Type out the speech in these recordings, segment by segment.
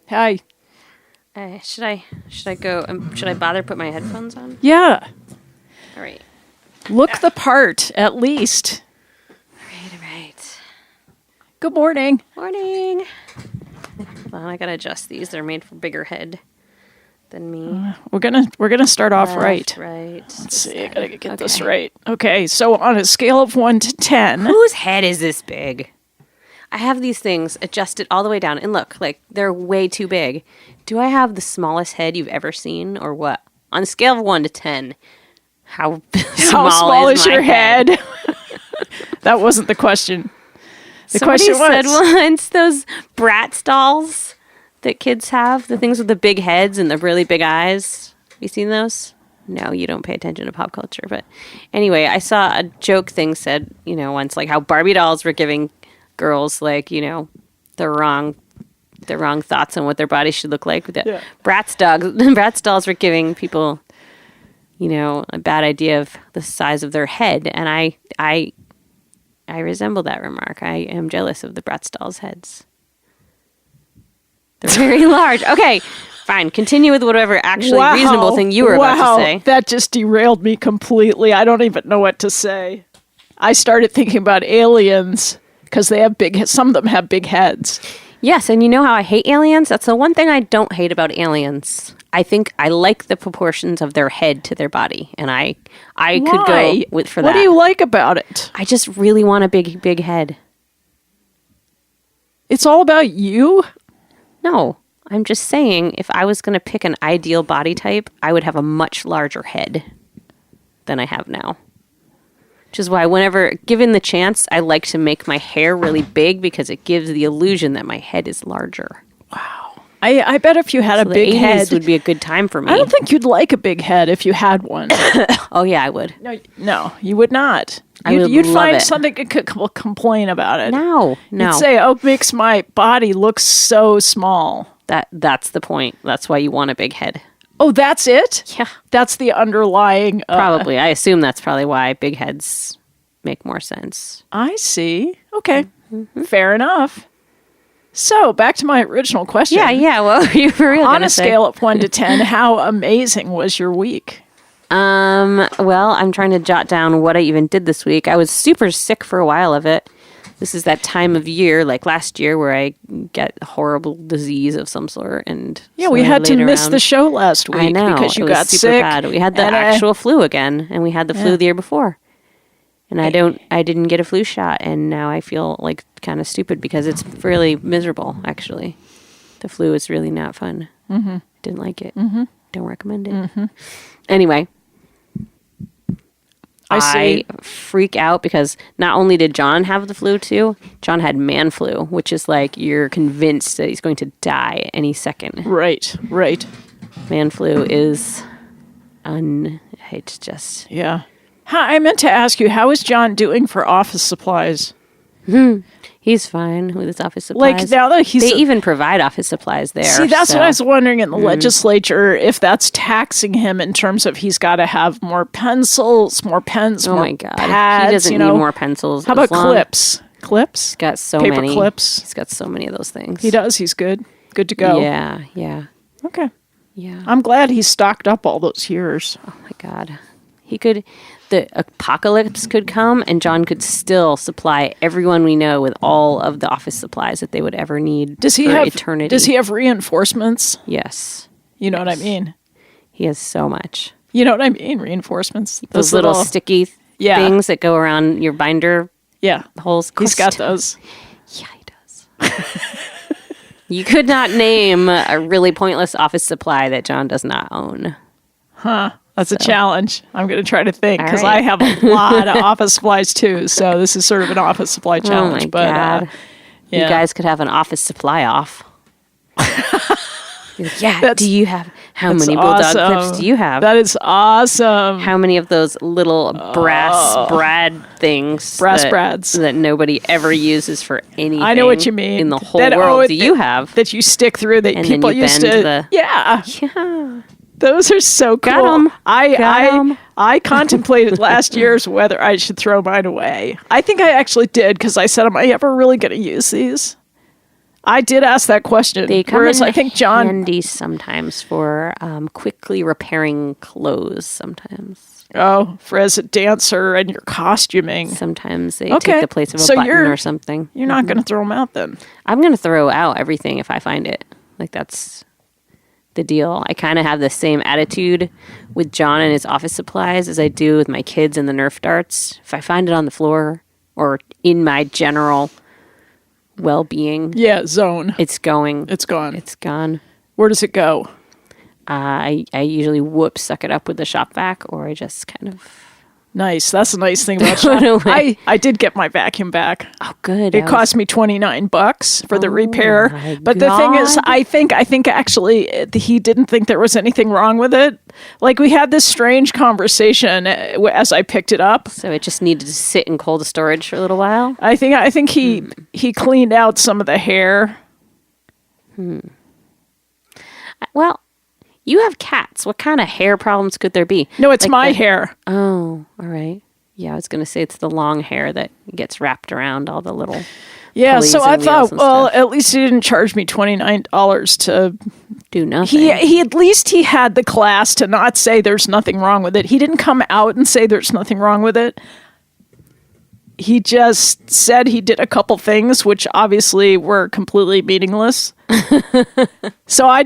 Hi. Should I go? Should I bother put my headphones on? Yeah. All right. Look the part, at least. All right. Good morning. Morning. Well, I gotta adjust these. They're made for bigger head than me. We're gonna start off Left, right. Right. Let's see. I gotta get this right. Okay. So on a scale of 1 to 10, Whose head is this big? I have these things adjusted all the way down, and look, like they're way too big. Do I have the smallest head you've ever seen, or what? On a scale of 1 to 10, how small is your head? That wasn't the question. The Somebody question was, said once those Bratz dolls that kids have, the things with the big heads and the really big eyes. Have you seen those? No, you don't pay attention to pop culture. But anyway, I saw a joke thing said, once, like how Barbie dolls were giving girls, like, the wrong thoughts on what their body should look like. Yeah. Bratz dolls were giving people, a bad idea of the size of their head. And I resemble that remark. I am jealous of the Bratz dolls' heads. They're very large. Okay, fine. Continue with whatever actually reasonable thing you were about to say. That just derailed me completely. I don't even know what to say. I started thinking about aliens because they have some of them have big heads. Yes, and you know how I hate aliens? That's the one thing I don't hate about aliens. I think I like the proportions of their head to their body, and I could go for that. What do you like about it? I just really want a big head. It's all about you? No, I'm just saying if I was going to pick an ideal body type, I would have a much larger head than I have now. Which is why whenever given the chance, I like to make my hair really big because it gives the illusion that my head is larger. Wow. I bet if you had a big head, would be a good time for me. I don't think you'd like a big head if you had one. Oh yeah, I would. No, you would not. You'd find it. something that could complain about it. No. You'd say, "Oh, it makes my body look so small." That's the point. That's why you want a big head. Oh, that's it? Yeah. That's the underlying... Probably. I assume that's probably why big heads make more sense. I see. Okay. Mm-hmm. Fair enough. So, back to my original question. Yeah. Well, you were really on a scale of 1 to 10, how amazing was your week? Well, I'm trying to jot down what I even did this week. I was super sick for a while of it. This is that time of year, like last year, where I get a horrible disease of some sort. And yeah, we had to miss the show last week because you got sick. Bad. We had the actual flu again, and we had the flu the year before. And I didn't get a flu shot, and now I feel like kind of stupid because it's really miserable, actually. The flu is really not fun. Mm-hmm. Didn't like it. Mm-hmm. Don't recommend it. Mm-hmm. Anyway. I freak out because not only did John have the flu too, John had man flu, which is like you're convinced that he's going to die any second. Right. Man flu is it's just... Yeah. I meant to ask you, how is John doing for office supplies? He's fine with his office supplies. Like now that they even provide office supplies there. See, that's what I was wondering in the legislature, if that's taxing him in terms of he's got to have more pencils, more pens, more pads. He doesn't need more pencils. How about clips? Clips? He's got so Paper many. clips? He's got so many of those things. He does. He's good. Good to go. Yeah. Okay. Yeah. I'm glad he's stocked up all those years. Oh, my God. The apocalypse could come, and John could still supply everyone we know with all of the office supplies that they would ever need for eternity. Does he have reinforcements? Yes. You know what I mean? He has so much. You know what I mean? Reinforcements. Those little sticky things that go around your binder holes. He's got those. Yeah, he does. You could not name a really pointless office supply that John does not own. Huh. That's a challenge. I'm going to try to think because I have a lot of office supplies too. So this is sort of an office supply challenge. Oh my God. You guys could have an office supply off. Do you have... How many bulldog clips do you have? That is awesome. How many of those little brass brads that nobody ever uses for anything? I know what you mean. In the whole world, do you have? That you stick through that and people then you used bend to... Yeah. Those are so cool. Got 'em. I contemplated last year's whether I should throw mine away. I think I actually did because I said, am I ever really going to use these? I did ask that question. They come Whereas in I think John... handy sometimes for quickly repairing clothes sometimes. Oh, for as a dancer and your costuming. Sometimes they take the place of a button or something. You're not going to throw them out then? I'm going to throw out everything if I find it. Like, that's the deal. I kind of have the same attitude with John and his office supplies as I do with my kids and the Nerf darts. If I find it on the floor or in my general well-being, zone, it's going. It's gone. It's gone. Where does it go? I usually suck it up with the shop vac, or I just kind of... Nice. That's a nice thing about shop. I did get my vacuum back. Oh, good. It cost me $29 for the repair. But the thing is, I think actually he didn't think there was anything wrong with it. Like, we had this strange conversation as I picked it up. So it just needed to sit in cold storage for a little while? I think he cleaned out some of the hair. Well, you have cats. What kind of hair problems could there be? No, it's like my hair. Oh, all right. Yeah, I was going to say it's the long hair that gets wrapped around all the little... Yeah, so I thought, well, at least he didn't charge me $29 to... do nothing. He at least he had the class to not say there's nothing wrong with it. He didn't come out and say there's nothing wrong with it. He just said he did a couple things, which obviously were completely meaningless. So I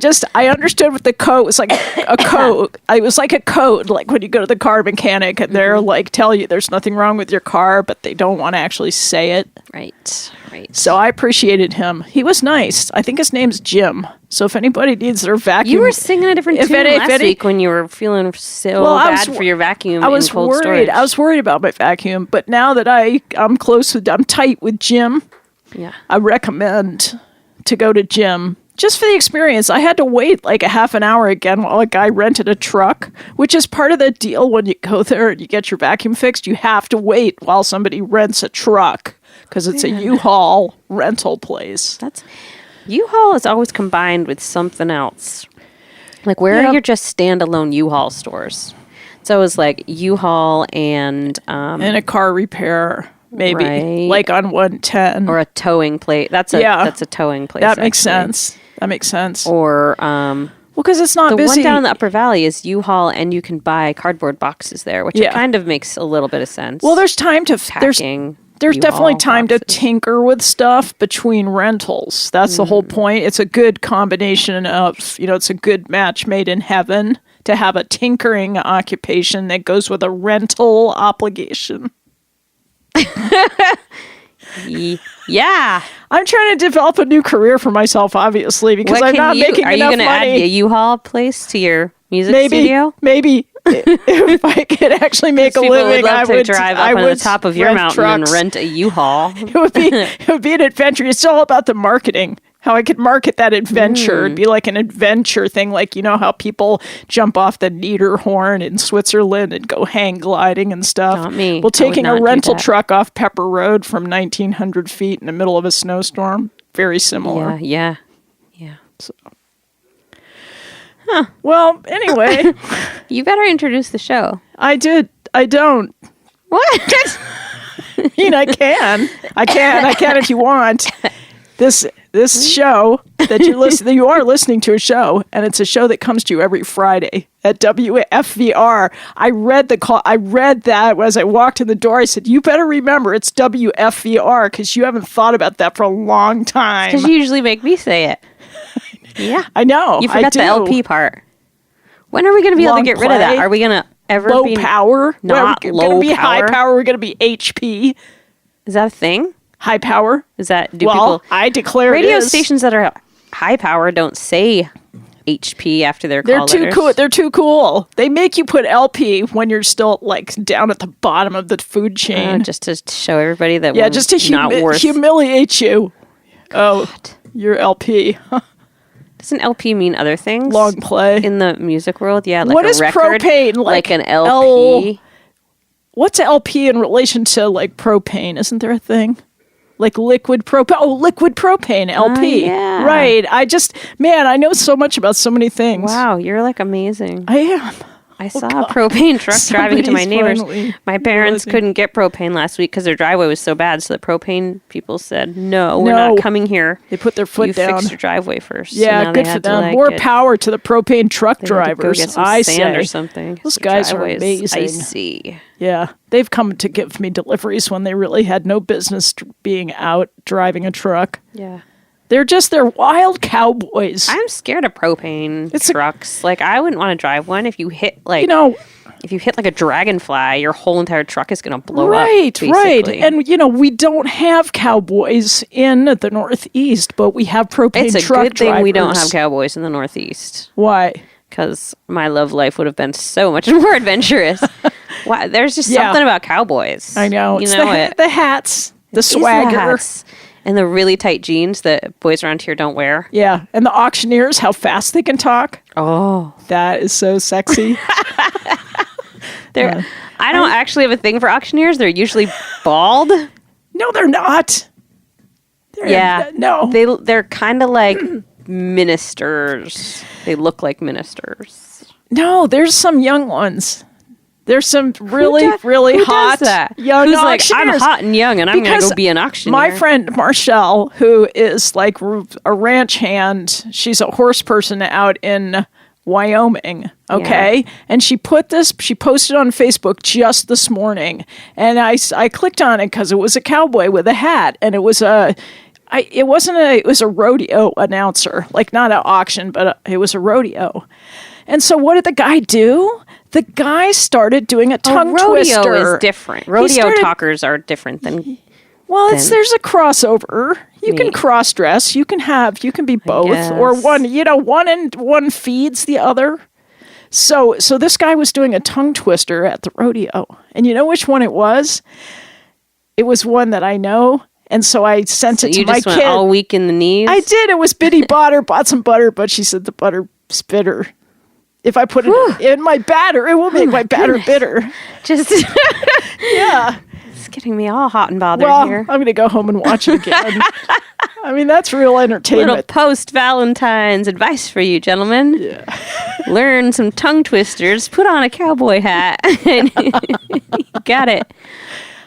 understood what the code was like. A code. It was like a code, like when you go to the car mechanic and they're like, tell you there's nothing wrong with your car, but they don't want to actually say it. Right. So I appreciated him. He was nice. I think his name's Jim. So if anybody needs their vacuum... You were singing a different tune last week when you were feeling so bad for your vacuum in cold storage. I was worried about my vacuum, but now that I'm tight with Jim, I recommend to go to Jim just for the experience. I had to wait like a half an hour again while a guy rented a truck, which is part of the deal when you go there and you get your vacuum fixed. You have to wait while somebody rents a truck because it's a U-Haul rental place. U-Haul is always combined with something else. Like, where are your just standalone U-Haul stores? So it was like U-Haul and a car repair, maybe, like on 110. Or a towing place. That's a towing place. That makes sense. Or because it's not the busy. one down in the Upper Valley is U-Haul, and you can buy cardboard boxes there, which kind of makes a little bit of sense. Well, there's time to There's definitely time to tinker with stuff between rentals. That's the whole point. It's a good combination of, it's a good match made in heaven to have a tinkering occupation that goes with a rental obligation. Yeah. I'm trying to develop a new career for myself, obviously, because I'm not making enough money. Are you going to add a U-Haul place to your music studio? Maybe. If I could actually make a living, I would drive up on the top of your mountain and rent a U-Haul. It would be an adventure. It's all about the marketing. How I could market that adventure. It'd be like an adventure thing, like how people jump off the Niederhorn in Switzerland and go hang gliding and stuff. Not me. Well, taking a rental truck off Pepper Road from 1,900 feet in the middle of a snowstorm. Very similar. Yeah. So. Huh. Well, anyway. You better introduce the show. I did. I don't. What? I can. I can if you want. This show that you are listening to a show, and it's a show that comes to you every Friday at WFVR. I read that as I walked in the door. I said, "You better remember it's WFVR because you haven't thought about that for a long time." Because you usually make me say it. Yeah, I know. You forgot the LP part. When are we going to be able to get rid of that? Are we going to ever low be power? Not we're low gonna be power. High power. We're going to be HP. Is that a thing? High power? Is that people? I declare radio it is. stations that are high power don't say HP after their call letters. They're too cool. They're too cool. They make you put LP when you're still like down at the bottom of the food chain, just to show everybody that just to humiliate you. God. Oh, you're LP. Doesn't LP mean other things? Long play in the music world. Yeah. Like what a is record, propane? Like an LP. What's LP in relation to like propane? Isn't there a thing? Like liquid propane. Oh, liquid propane, LP. Yeah. Right. I know so much about so many things. Wow, you're like amazing. I am. I saw a propane truck driving to my neighbors. Finally My parents realizing. couldn't get propane last week because their driveway was so bad. So the propane people said, "No, we're not coming here. They put their foot you down. fix your driveway first." Yeah, so now good they for had to, them. like, More power to the propane truck they had to go drivers. get some I sand say or something. Those The guys are driveway is amazing. Icy. Yeah, they've come to give me deliveries when they really had no business being out driving a truck. Yeah. They're wild cowboys. I'm scared of propane trucks. I wouldn't want to drive one. If you hit if you hit like a dragonfly, your whole entire truck is going to blow up. Right. Basically. And we don't have cowboys in the Northeast, but we have propane It's a truck good thing drivers. we don't have cowboys in the Northeast. Why? Because my love life would have been so much more adventurous. Wow, there's just something about cowboys. I know. You It's know the hats, the It's the swagger. hats and the really tight jeans that boys around here don't wear. Yeah, and the auctioneers, how fast they can talk. Oh. That is so sexy. I don't actually have a thing for auctioneers. They're usually bald. No, they're not. No. They're kind of like ministers. They look like ministers. No, there's some young ones. There's some really who hot does that? young Who's like, I'm auctioneers. hot and young and I'm going to Because go be an auctioneer. My friend Marshall, who is like a ranch hand, she's a horse person out in Wyoming. Okay. Yeah. And she posted on Facebook just this morning. And I clicked on it because it was a cowboy with a hat. And it was it was a rodeo announcer, like not an auction, but it was a rodeo. And so what did the guy do? The guy started doing a tongue twister. Rodeo is different. Rodeo talkers are different than. Well, there's a crossover. You can cross dress. You can be both, or one feeds the other. So this guy was doing a tongue twister at the rodeo, and you know which one it was? It was one that I know, and so I sent it to my kid. You just went all weak in the knees? I did. It was Biddy Bodder. Bought some butter, but she said the butter's bitter. If I put it in my batter, it will make my batter bitter. Just yeah. It's getting me all hot and bothered here. I'm going to go home and watch it again. I mean, that's real entertainment. Little post-Valentine's advice for you, gentlemen. Yeah. Learn some tongue twisters. Put on a cowboy hat. Got it.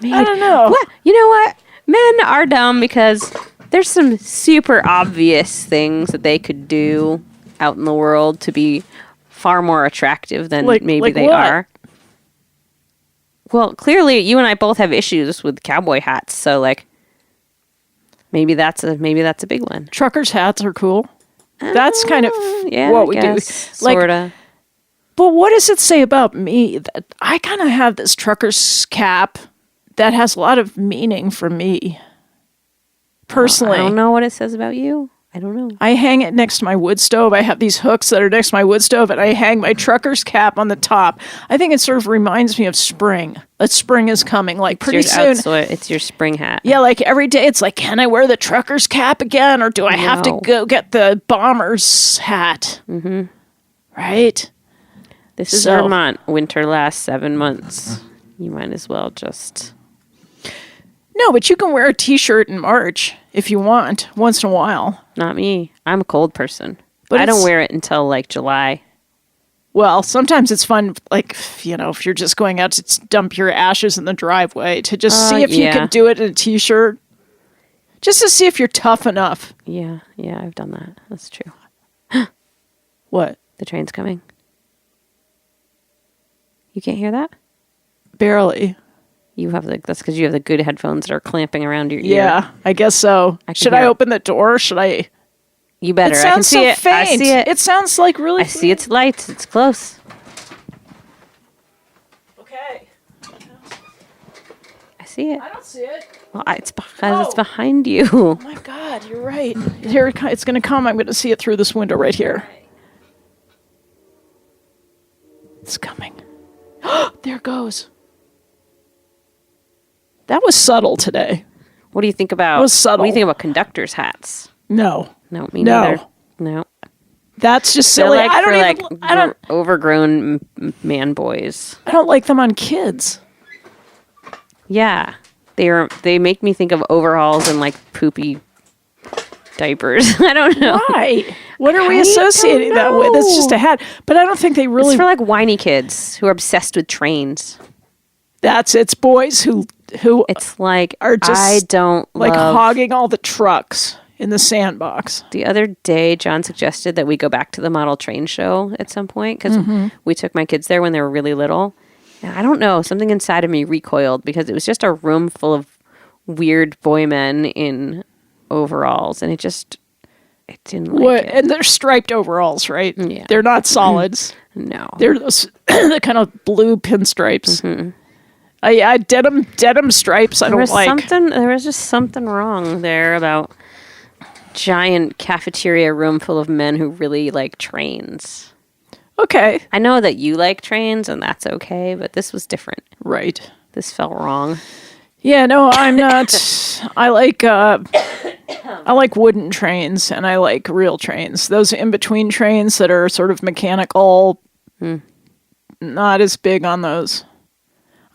Man. I don't know. What? You know what? Men are dumb because there's some super obvious things that they could do out in the world to be far more attractive than maybe they what? are. Well, clearly you and I both have issues with cowboy hats, so maybe that's a big one. Truckers' hats are cool. That's kind of what we do. Sorta. But what does it say about me that I kind of have this trucker's cap that has a lot of meaning for me personally? I don't know what it says about you. I don't know. I hang it next to my wood stove. I have these hooks that are next to my wood stove, and I hang my trucker's cap on the top. I think it sort of reminds me of spring. That spring is coming, pretty soon. It's your spring hat. Yeah, every day it's can I wear the trucker's cap again, or do I have to go get the bomber's hat? Mm-hmm. Right? This is Vermont. Winter lasts 7 months. You might as well just... No, but you can wear a T-shirt in March if you want, once in a while. Not me. I'm a cold person. But I don't wear it until July. Well, sometimes it's fun, if you're just going out to dump your ashes in the driveway, to just see if you can do it in a T-shirt. Just to see if you're tough enough. Yeah, I've done that. That's true. What? The train's coming. You can't hear that? Barely. That's because you have the good headphones that are clamping around your ear. Yeah, I guess so. Should I open the door? Should I? You better. It sounds I can see so it. faint. I see it. It sounds really. I see its lights. It's close. Okay. I see it. I don't see it. Well, it's behind you. Oh my God, you're right. Here it's going to come. I'm going to see it through this window right here. It's coming. There it goes. That was subtle today. What do you think about? That was subtle. What do you think about conductors' hats? No. No, me neither. No. That's just silly. I don't overgrown man boys. I don't like them on kids. Yeah, they make me think of overalls and poopy diapers. I don't know Why. What are we associating that with? It's just a hat. But I don't think they really... It's for like whiny kids who are obsessed with trains. It's boys who it's like, are just I don't like love... hogging all the trucks in the sandbox. The other day, John suggested that we go back to the model train show at some point because we took my kids there when they were really little. And I don't know, something inside of me recoiled because it was just a room full of weird boy men in overalls, and it didn't like it. And they're striped overalls, right? Yeah. They're not solids. No. They're those the kind of blue pinstripes. Denim stripes I don't like. There was just something wrong there about giant cafeteria room full of men who really like trains. Okay. I know that you like trains, and that's okay, but this was different. Right. This felt wrong. Yeah, no, I'm not. I like wooden trains, and I like real trains. Those in-between trains that are sort of mechanical, not as big on those.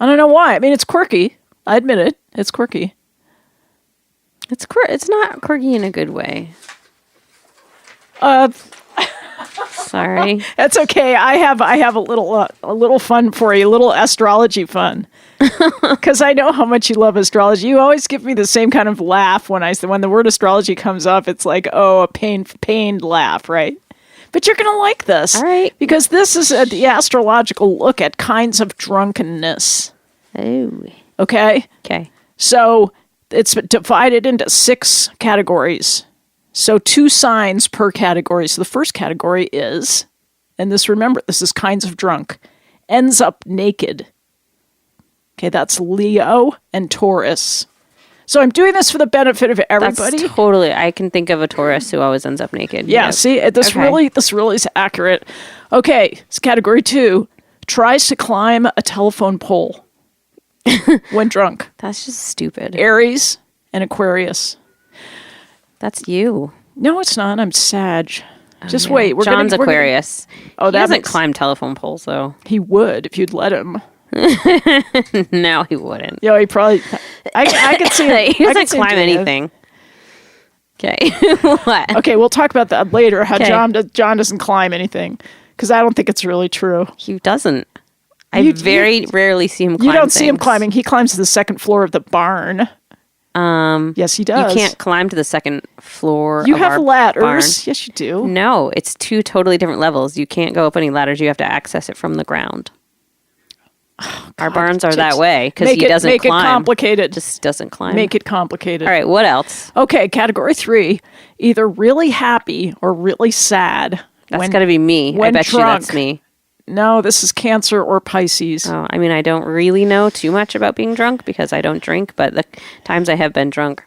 I don't know why. I mean, it's quirky. I admit it. It's quirky. It's not quirky in a good way. Sorry. That's okay. I have a little fun for you, a little astrology fun. Because I know how much you love astrology. You always give me the same kind of laugh when the word astrology comes up. It's like, oh, a pained laugh, right? But you're going to like this. All right. Because this is the astrological look at kinds of drunkenness. Oh. Okay? Okay. So it's divided into 6 categories. So 2 signs per category. So the first category is, and this is kinds of drunk, ends up naked. Okay, that's Leo and Taurus. So I'm doing this for the benefit of everybody. That's totally. I can think of a Taurus who always ends up naked. Yeah, see, this really is accurate. Okay, it's category 2. Tries to climb a telephone pole when drunk. That's just stupid. Aries and Aquarius. That's you. No, it's not. I'm Sag. Just yeah. wait. John's Aquarius. He doesn't climb telephone poles, though. He would if you'd let him. No, he wouldn't. Yeah, he probably... I could see him. He doesn't climb anything. Okay. What? Okay, we'll talk about that later, how Okay. John doesn't climb anything. Because I don't think it's really true. He doesn't. I very rarely see him climb You don't things. see him climbing. He climbs to the second floor of the barn. Yes, he does. You can't climb to the second floor You of have our ladders. barn. Yes, you do. No, it's 2 totally different levels. You can't go up any ladders. You have to access it from the ground. Our barns are that way because he doesn't make climb. Make it complicated. Just doesn't climb. Make it complicated. All right, what else? Okay, category 3. Either really happy or really sad. That's got to be me. I when bet you drunk. that's me. No, this is Cancer or Pisces. Oh, I mean, I don't really know too much about being drunk because I don't drink, but the times I have been drunk,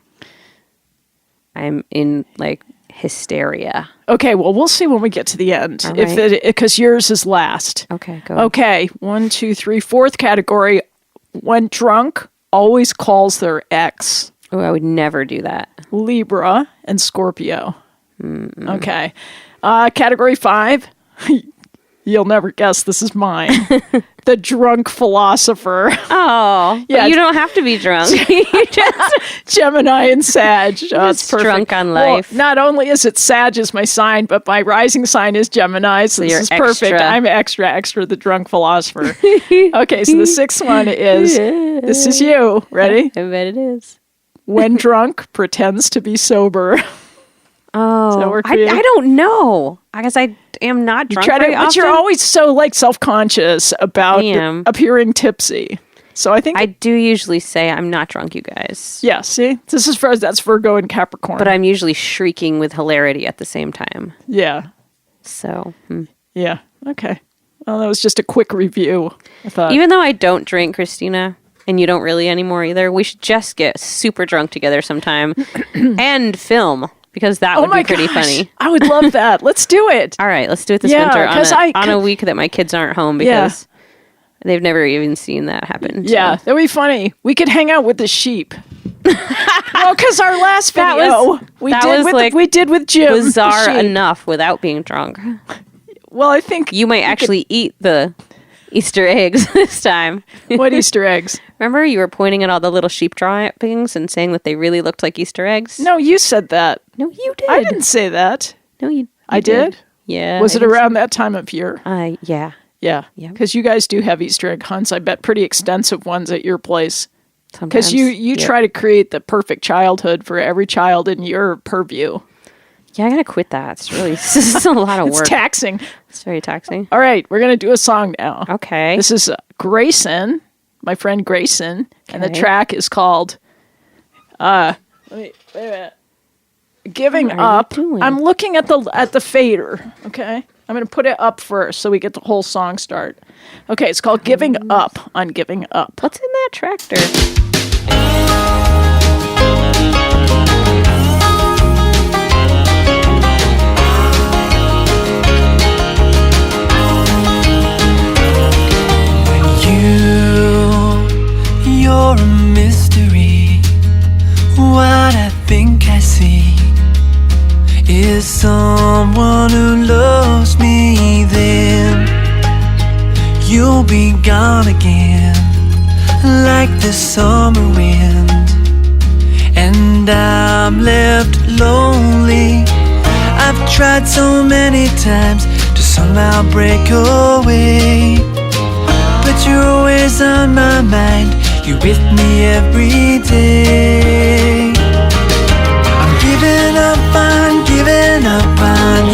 I'm in like hysteria. Okay, well, we'll see when we get to the end. All right. Because yours is last. Okay, go. Okay, 1, 2, 3, 4th category. When drunk, always calls their ex. Oh, I would never do that. Libra and Scorpio. Okay. Category 5. You'll never guess this is mine. The drunk philosopher. Oh, Yeah, but you don't have to be drunk. You just Gemini and Sag. It's perfect. drunk on life. Well, not only is it Sag is my sign, but my rising sign is Gemini, so this you're is perfect. extra. I'm extra, the drunk philosopher. Okay, so the 6th one is, this is you. Ready? I bet it is. When drunk, pretends to be sober. Oh, that work for you? I don't know. I guess I am not drunk very But you're often. always so self-conscious about I am. appearing tipsy. So I think I do usually say I'm not drunk, you guys. yeah, see? That's Virgo and Capricorn. But I'm usually shrieking with hilarity at the same time. yeah. So, Yeah. Okay. Well, that was just a quick review. I thought. even though I don't drink, Kristina, and you don't really anymore either, we should just get super drunk together sometime and film because that would be pretty funny. I would love that. Let's do it. All right, let's do it this Yeah, winter 'cause on a week that my kids aren't home because they've never even seen that happen. Yeah, that'd be funny. We could hang out with the sheep. Well, because our last That video was- that was, we did with Jim. the bizarre sheep. enough without being drunk. Well, I think You might actually eat the Easter eggs this time. what Easter eggs? Remember you were pointing at all the little sheep droppings and saying that they really looked like Easter eggs? No, you said that. No, you did. I didn't say that. No, you I did? Yeah. Was it around that time of year? Yeah. Yeah. Yep. Because you guys do have Easter egg hunts. I bet pretty extensive ones at your place. Because Sometimes. you try to create the perfect childhood for every child in your purview. Yeah, I gotta quit that. It's really, this is a lot of work. It's taxing. It's very taxing. All right, we're going to do a song now. Okay. This is Grayson, my friend Grayson, and the track is called wait a minute. Giving What are you Up. doing? I'm looking at the fader, okay? I'm going to put it up first so we get the whole song start. Okay, it's called Giving Up on Giving Up. What's in that tractor? You're a mystery. What I think I see is someone who loves me. Then you'll be gone again, like the summer wind, and I'm left lonely. I've tried so many times to somehow break away, but you're always on my mind. You're with me every day. I'm giving up on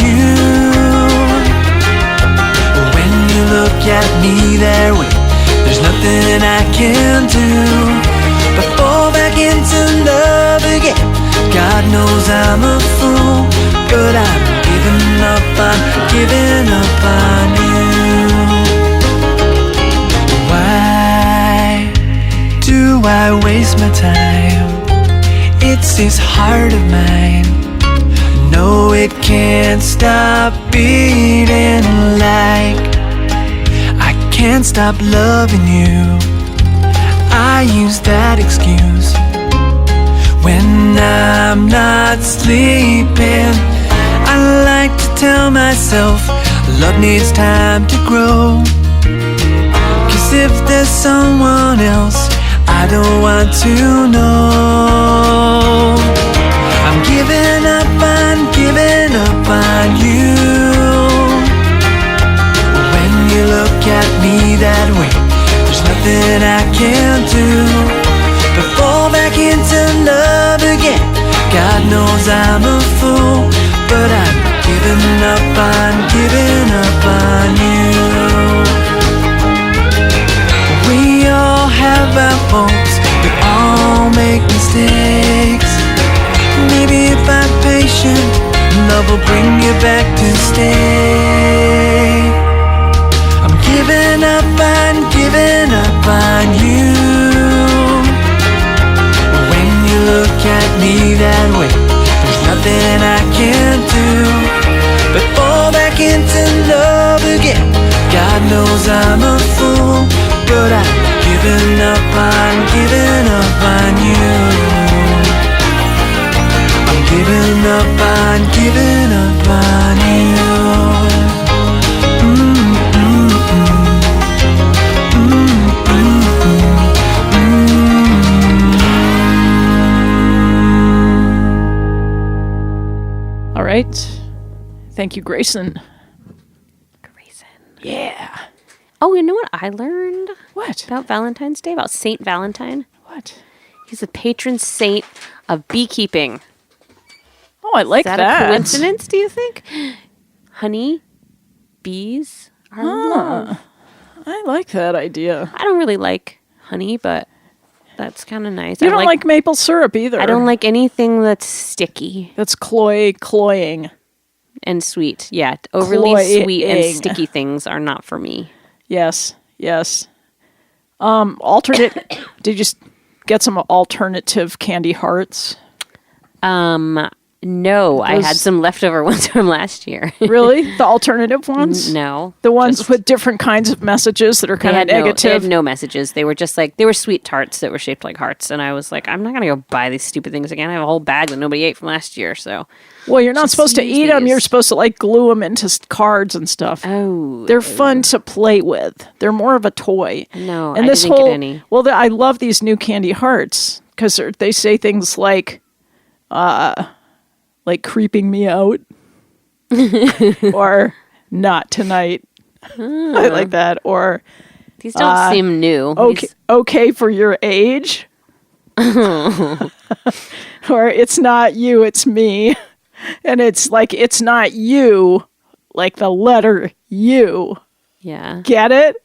you. When you look at me that way, there's nothing I can do but fall back into love again. God knows I'm a fool, but I'm giving up on you. Why do I waste my time? It's this heart of mine. No, it can't stop beating like I can't stop loving you. I use that excuse when I'm not sleeping. I like to tell myself love needs time to grow. 'Cause if there's someone else, I don't want to know. I'm giving up on you. When you look at me that way, there's nothing I can do but fall back into love again. God knows I'm a fool, but I'm giving up on you. We all have our faults, we all make mistakes. Maybe if I'm patient, love will bring you back to stay. I'm giving up on you. When you look at me that way, there's nothing I can do but fall back into love again. God knows I'm a fool, but I'm giving up on you. I'm giving up on you. All right. Thank you, Grayson. Yeah. Oh, you know what I learned What? about Valentine's Day? About Saint Valentine? What? He's the patron saint of beekeeping. Oh, I like Is that that. a coincidence, do you think? Honey, bees are love. I like that idea. I don't really like honey, but that's kind of nice. You I don't like maple syrup either. I don't like anything that's sticky That's cloying. and sweet. Yeah, overly sweet and Cloying. sticky things are not for me. Yes. Alternate. Did you get some alternative candy hearts? No, I had some leftover ones from last year. Really? The alternative ones? No. The ones with different kinds of messages that are kind of They negative? had no messages. They were just like, they were sweet tarts that were shaped like hearts. And I was like, I'm not going to go buy these stupid things again. I have a whole bag that nobody ate from last year. So, Well, you're not supposed to use eat them. these. You're supposed to glue them into cards and stuff. oh. They're fun to play with. They're more of a toy. No, and I this didn't whole, get any. Well, I love these new candy hearts because they say things like creeping me out. or not tonight. I like that. Or These don't seem new. Okay for your age. Or it's not you, it's me. And it's like, it's not you, like the letter U. Yeah. Get it?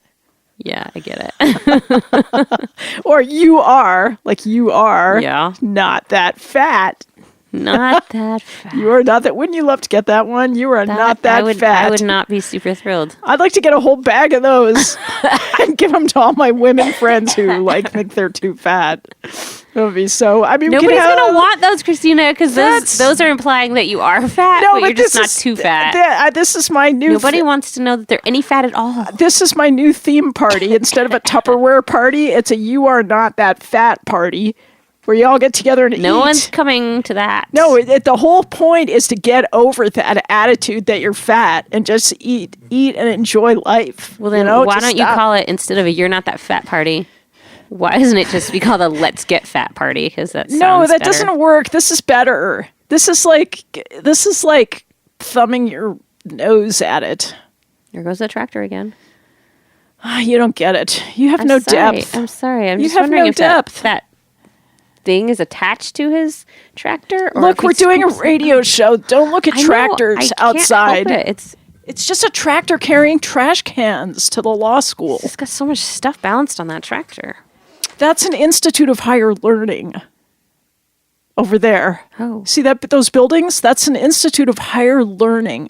Yeah, I get it. Or you are, like you are Yeah. not that fat. Not that fat. You are not that. Wouldn't you love to get that one? You are not that fat. I would not be super thrilled. I'd like to get a whole bag of those and give them to all my women friends who like think they're too fat. That would be so. I mean, Nobody's gonna want those, Kristina, because those are implying that you are fat, but you're just not too fat. This is my new. Nobody wants to know that they're any fat at all. This is my new theme party. Instead of a Tupperware party, it's a "You Are Not That Fat" party. Where you all get together and eat. No one's coming to that. No, the whole point is to get over that attitude that you're fat and just eat and enjoy life. Well, then why don't you call it, instead of a "You're Not That Fat" party, why doesn't it just be called a "Let's Get Fat" party? Because that sounds better. Doesn't work. This is better. This is like thumbing your nose at it. There goes the tractor again. You don't get it. You have no depth. I'm sorry. I'm just wondering if that thing is attached to his tractor. Or look, we're doing a radio show. Don't look at tractors outside. Help it. It's just a tractor carrying trash cans to the law school. It's got so much stuff balanced on that tractor. That's an Institute of Higher Learning over there. Oh. See those buildings? That's an Institute of Higher Learning.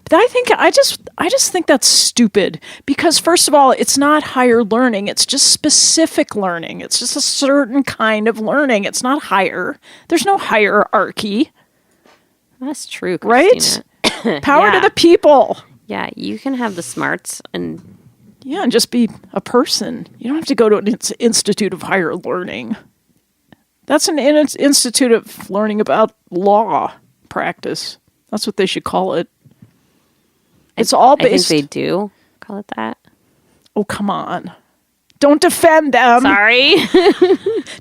But I just think that's stupid because, first of all, it's not higher learning. It's just specific learning. It's just a certain kind of learning. It's not higher. There's no hierarchy. That's true, Kristina. Right? Power to the people. Yeah, you can have the smarts and just be a person. You don't have to go to an Institute of Higher Learning. That's an Institute of Learning about law practice. That's what they should call it. It's all based... I think they do call it that. Oh, come on. Don't defend them. Sorry.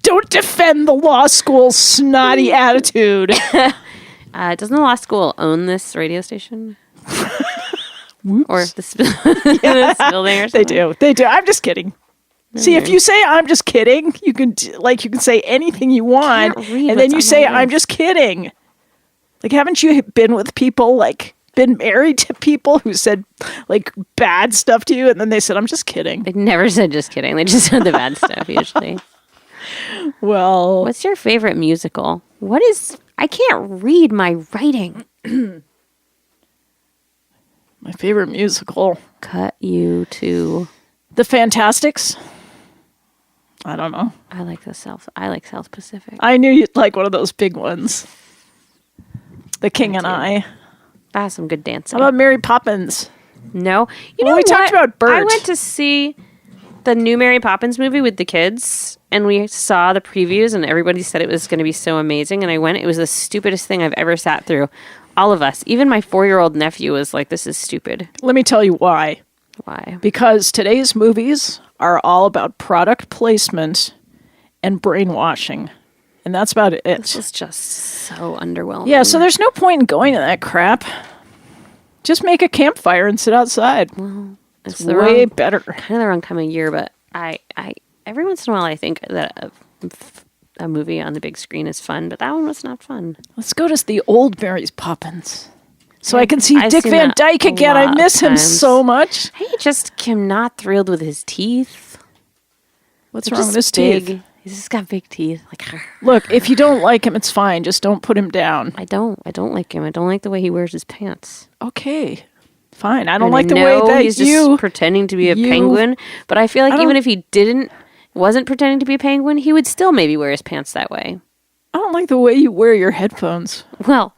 Don't defend the law school's snotty attitude. Doesn't the law school own this radio station? Or this building or something? They do. I'm just kidding. See, if you say I'm just kidding, you can say anything you want, and then you say I'm just kidding. Like, haven't you been with people been married to people who said bad stuff to you and then they said I'm just kidding? They never said just kidding. They just said the bad stuff usually. Well, what's your favorite musical? I can't read my writing. My favorite musical. Cut you to The Fantastics. I don't know. I like South Pacific. I knew you'd like one of those big ones. The King and I. Some good dancing. How about Mary Poppins? No. You know we talked about Bert. I went to see the new Mary Poppins movie with the kids, and we saw the previews, and everybody said it was going to be so amazing, and I went. It was the stupidest thing I've ever sat through. All of us. Even my 4-year-old nephew was like, this is stupid. Let me tell you why. Why? Because today's movies are all about product placement and brainwashing. And that's about it. This is just so underwhelming. Yeah, so there's no point in going to that crap. Just make a campfire and sit outside. Well, it's way better. Kind of the wrong time of year, but I every once in a while I think that a movie on the big screen is fun, but that one was not fun. Let's go to the old Mary Poppins. So I can see Dick Van Dyke again. I miss him so much. I just am not thrilled with his teeth. What's wrong with his teeth? He's just got big teeth. Look, if you don't like him, it's fine. Just don't put him down. I don't like him. I don't like the way he wears his pants. Okay, fine. I don't like the way that he's just pretending to be a penguin. But I feel like even if he wasn't pretending to be a penguin, he would still maybe wear his pants that way. I don't like the way you wear your headphones. Well,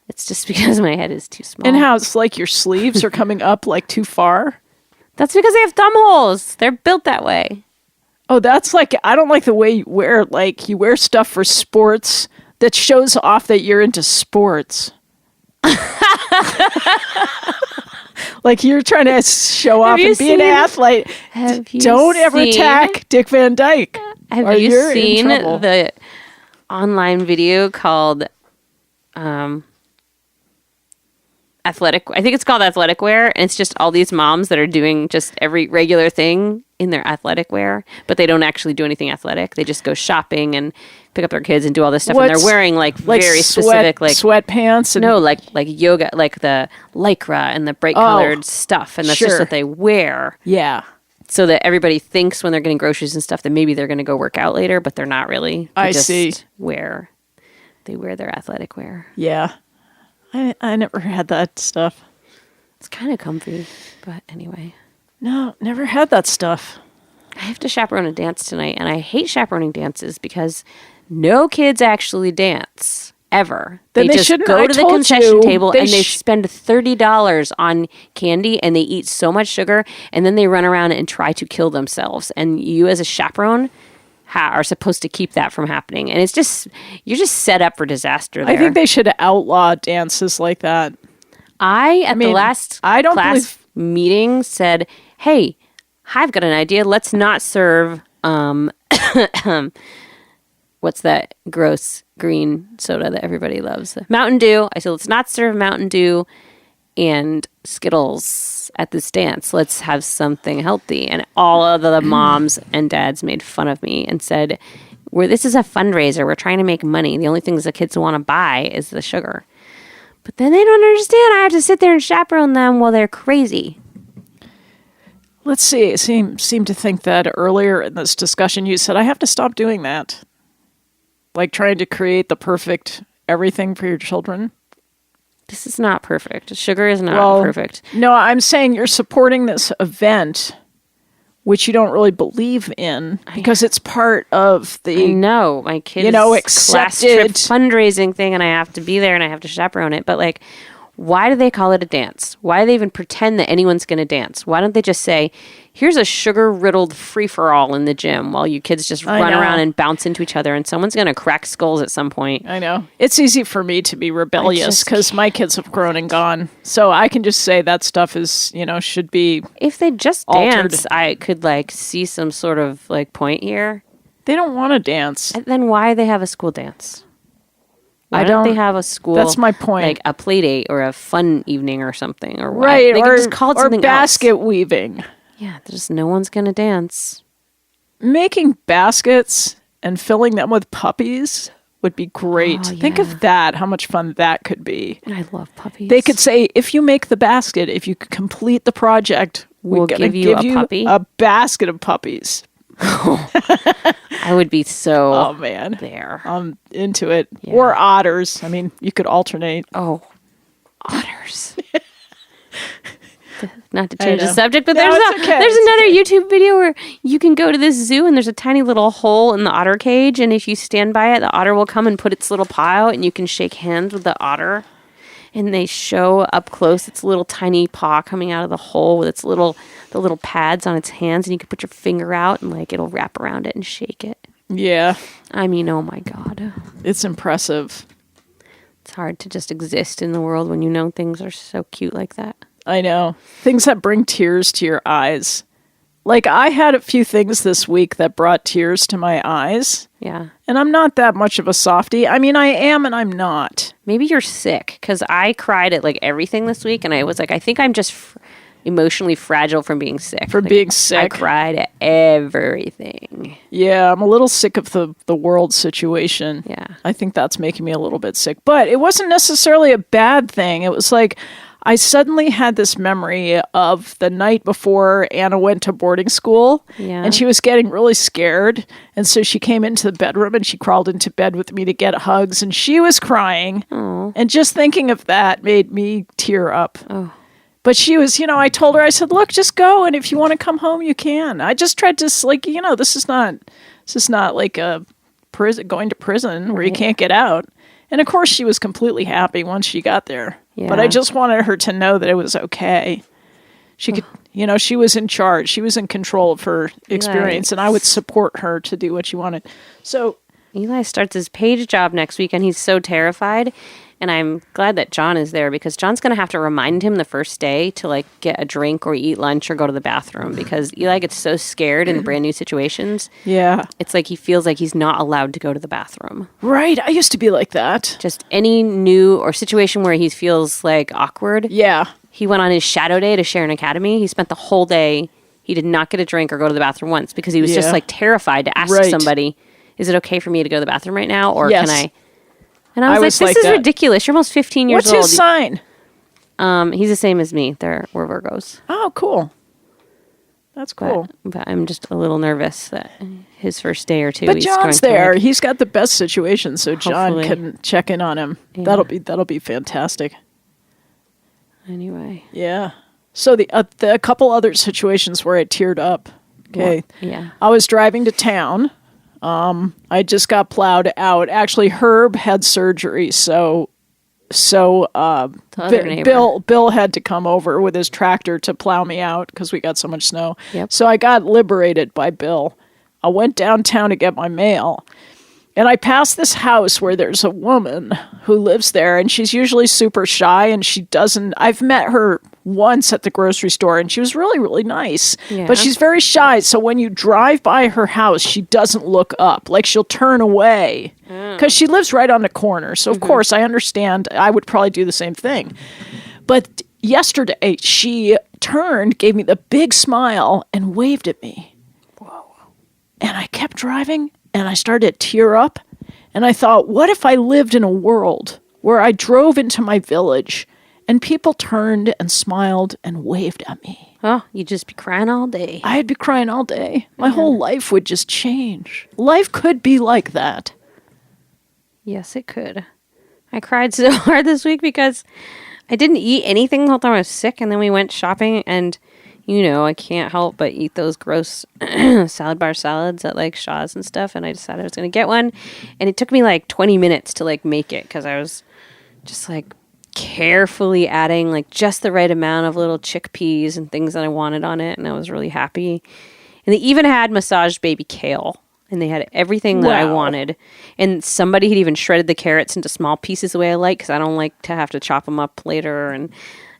it's just because my head is too small. And how it's like your sleeves are coming up too far. That's because they have thumb holes. They're built that way. Oh, that's I don't like the way you wear, you wear stuff for sports that shows off that you're into sports. You're trying to show off and be an athlete. Don't ever attack Dick Van Dyke. Have you seen the online video called athletic. I think it's called athletic wear, and it's just all these moms that are doing just every regular thing in their athletic wear, but they don't actually do anything athletic. They just go shopping and pick up their kids and do all this stuff, and they're wearing like very specific like sweatpants. And no, like yoga, like the lycra and the bright colored stuff, and that's just what they wear. Yeah. So that everybody thinks when they're getting groceries and stuff that maybe they're going to go work out later, but they're not really. They see. They wear their athletic wear. Yeah. I never had that stuff. It's kind of comfy, but anyway. No, never had that stuff. I have to chaperone a dance tonight, and I hate chaperoning dances because no kids actually dance, ever. Then they just shouldn't. go I to the told concession you, table, and they spend $30 on candy, and they eat so much sugar, and then they run around and try to kill themselves. And you, as a chaperone, are supposed to keep that from happening. And it's just, you're just set up for disaster there. I think they should outlaw dances like that. The last class meeting said, hey, I've got an idea. Let's not serve, what's that gross green soda that everybody loves? Mountain Dew. I said, let's not serve Mountain Dew and Skittles at this dance. Let's have something healthy. And all of the moms and dads made fun of me and said, this is a fundraiser. We're trying to make money. The only things the kids want to buy is the sugar. But then they don't understand. I have to sit there and chaperone them while they're crazy. Let's see. Seem to think that earlier in this discussion you said, I have to stop doing that. Like trying to create the perfect everything for your children. This is not perfect. Sugar is not perfect. No, I'm saying you're supporting this event, which you don't really believe in, because it's part of the... I know. My kid's class trip fundraising thing, and I have to be there, and I have to chaperone it. But, like, why do they call it a dance? Why do they even pretend that anyone's going to dance? Why don't they just say, here's a sugar-riddled free-for-all in the gym while you kids just run around and bounce into each other, and someone's going to crack skulls at some point. I know. It's easy for me to be rebellious because my kids have grown and gone. So I can just say that stuff is, should be If they just altered. dance, I could, see some sort of, point here. They don't want to dance. And then why they have a school dance? Why don't they have a school? That's my point. Like a play date or a fun evening or something, or right? They could just call it something basket else. Weaving. Yeah, just no one's gonna dance. Making baskets and filling them with puppies would be great. Oh, yeah. Think of that. How much fun that could be. I love puppies. They could say, if you make the basket, if you complete the project, we'll give you a puppy, a basket of puppies. I would be so. Oh man, there. I'm into it. Yeah. Or otters. I mean, you could alternate. Oh, otters. Not to change the subject, but there's another YouTube video where you can go to this zoo and there's a tiny little hole in the otter cage, and if you stand by it, the otter will come and put its little paw out, and you can shake hands with the otter. And they show up close its little tiny paw coming out of the hole with the little pads on its hands, and you can put your finger out and it'll wrap around it and shake it. Yeah. I mean, oh my God. It's impressive. It's hard to just exist in the world when things are so cute like that. I know. Things that bring tears to your eyes. I had a few things this week that brought tears to my eyes. Yeah. And I'm not that much of a softie. I mean, I am and I'm not. Maybe you're sick, because I cried at everything this week, and I was I think I'm just emotionally fragile from being sick. Being sick. I cried at everything. Yeah, I'm a little sick of the world situation. Yeah. I think that's making me a little bit sick. But it wasn't necessarily a bad thing. It was I suddenly had this memory of the night before Anna went to boarding school, and she was getting really scared. And so she came into the bedroom and she crawled into bed with me to get hugs, and she was crying. Aww. And just thinking of that made me tear up. Oh. But she was, I told her, I said, look, just go. And if you want to come home, you can. I just tried to, this is not like a prison, going to prison where you can't get out. And of course, she was completely happy once she got there. Yeah. But I just wanted her to know that it was okay. She could, she was in charge. She was in control of her experience, and I would support her to do what she wanted. So Eli starts his page job next week, and he's so terrified And I'm glad that John is there because John's going to have to remind him the first day to like get a drink or eat lunch or go to the bathroom because Eli gets so scared in brand new situations. Yeah. It's like he feels like he's not allowed to go to the bathroom. Right. I used to be like that. Just any new or situation where he feels like awkward. Yeah. He went on his shadow day to Sharon Academy. He spent the whole day. He did not get a drink or go to the bathroom once because he was just like terrified to ask somebody, is it okay for me to go to the bathroom right now? Or can I? And I was like, this is ridiculous. You're almost 15 years old. What's his sign? He's the same as me. We're Virgos. Oh, cool. That's cool. But I'm just a little nervous that his first day or two. But John's there. He's got the best situation, so John can check in on him. Yeah. That'll be fantastic. Anyway. Yeah. So the couple other situations where I teared up. Okay. Yeah. I was driving to town. I just got plowed out. Actually, Herb had surgery, so Bill had to come over with his tractor to plow me out because we got so much snow. Yep. So I got liberated by Bill. I went downtown to get my mail, and I passed this house where there's a woman who lives there, and she's usually super shy, and I've met her once at the grocery store, and she was really, really nice. Yeah. But she's very shy, so when you drive by her house, she doesn't look up. Like, she'll turn away. Because she lives right on the corner. So, of course, I understand. I would probably do the same thing. But yesterday, she turned, gave me the big smile, and waved at me. Whoa. And I kept driving, and I started to tear up. And I thought, what if I lived in a world where I drove into my village and people turned and smiled and waved at me? Oh, you'd just be crying all day. I'd be crying all day. My whole life would just change. Life could be like that. Yes, it could. I cried so hard this week because I didn't eat anything the whole time I was sick, and then we went shopping, and, I can't help but eat those gross salad bar salads at, like, Shaw's and stuff, and I decided I was going to get one, and it took me, like, 20 minutes to, like, make it, because I was just, like, carefully adding, like, just the right amount of little chickpeas and things that I wanted on it, and I was really happy. And they even had massaged baby kale. And they had everything that I wanted. And somebody had even shredded the carrots into small pieces the way I like, because I don't like to have to chop them up later. And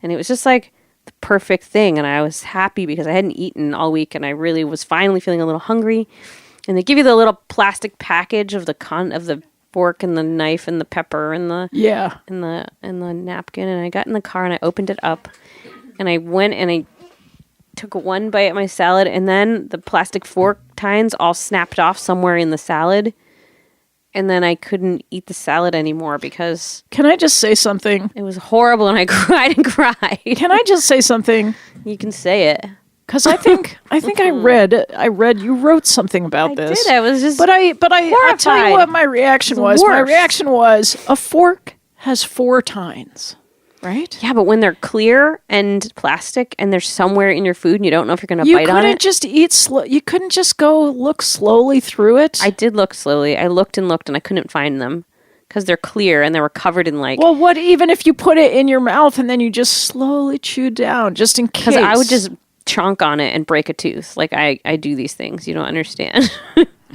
it was just like the perfect thing. And I was happy because I hadn't eaten all week, and I really was finally feeling a little hungry. And they give you the little plastic package of the fork and the knife and the pepper and the and the napkin. And I got in the car and I opened it up, and I went and I took one bite at my salad, and then the plastic fork tines all snapped off somewhere in the salad, and then I couldn't eat the salad anymore because... Can I just say something? It was horrible, and I cried and cried. Can I just say something? You can say it. Because I think I read you wrote something about this. I did. I was just I'll tell you what my reaction was. My reaction was, a fork has 4 tines. Right? Yeah, but when they're clear and plastic and they're somewhere in your food and you don't know if you're going to bite on it. You couldn't just eat slow. You couldn't just go look slowly through it. I did look slowly. I looked and I couldn't find them because they're clear and they were covered in like... Well, what even if you put it in your mouth and then you just slowly chew down just in case? Because I would just chonk on it and break a tooth. Like I do these things. You don't understand.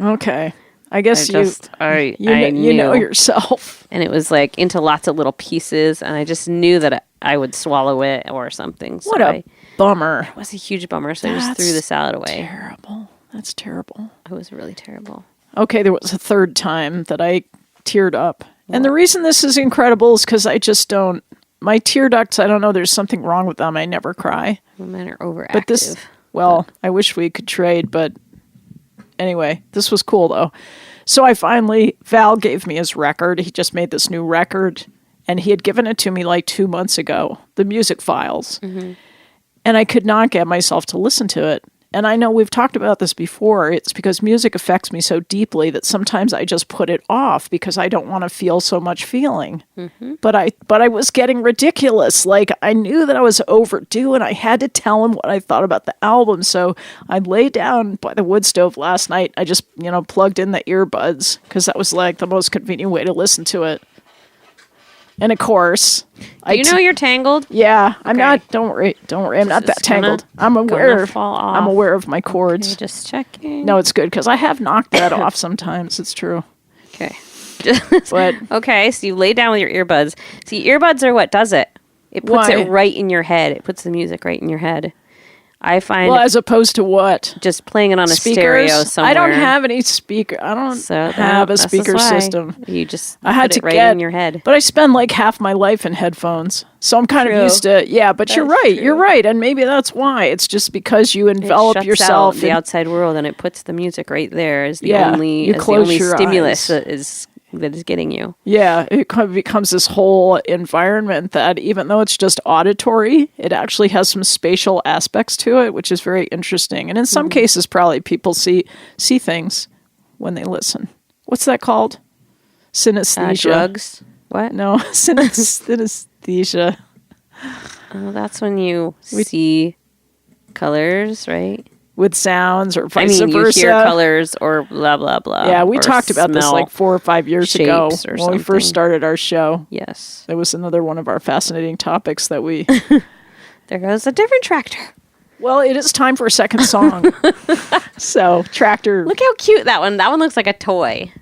Okay. I guess I you know yourself. And it was like into lots of little pieces, and I just knew that I would swallow it or something. So what a bummer. It was a huge bummer, so I just threw the salad away. Terrible. That's terrible. It was really terrible. Okay, there was a third time that I teared up. What? And the reason this is incredible is because I just don't... My tear ducts, I don't know, there's something wrong with them. I never cry. Mine are overactive. But this... Well, I wish we could trade, but... Anyway, this was cool, though. So Val gave me his record. He just made this new record, and he had given it to me like 2 months ago, the music files. Mm-hmm. And I could not get myself to listen to it. And I know we've talked about this before. It's because music affects me so deeply that sometimes I just put it off because I don't want to feel so much feeling. Mm-hmm. But I was getting ridiculous. Like, I knew that I was overdue, and I had to tell him what I thought about the album. So I lay down by the wood stove last night. I just, plugged in the earbuds because that was like the most convenient way to listen to it. And of course, Do you know you're tangled? Yeah, I'm not. Don't worry. I'm not that tangled. I'm aware of my cords. Okay, just checking. No, it's good because I have knocked that off sometimes. It's true. Okay. But Okay, so you lay down with your earbuds. See, earbuds are what does it. It puts Why? it right in your head. It puts the music right in your head. I find well, as opposed to what? just playing it on a stereo Speakers? somewhere. I don't have any speaker. I don't have a that's speaker why. system. You just I had put to it right get in your head. But I spend like half my life in headphones, so I'm kind True. of used to. Yeah, but you're That's right. true. You're right, and maybe that's why. It's just because you It envelop shuts yourself out the in- outside world, and it puts the music right there as the Yeah, only you close your stimulus eyes. that is getting you. Yeah, it kind of becomes this whole environment that even though it's just auditory, it actually has some spatial aspects to it, which is very interesting. And in some cases, probably people see things when they listen. What's that called? Synesthesia. Drugs. What? No, synesthesia. Oh, that's when you see colors, right? With sounds or I vice mean, versa. you hear colors or blah blah blah. Yeah, we or talked about this smell like 4 or 5 years ago shapes or when we something. first started our show. Yes. It was another one of our fascinating topics that we... There goes a different tractor. Well, it is time for a second song. So, tractor... Look how cute that one. That one looks like a toy.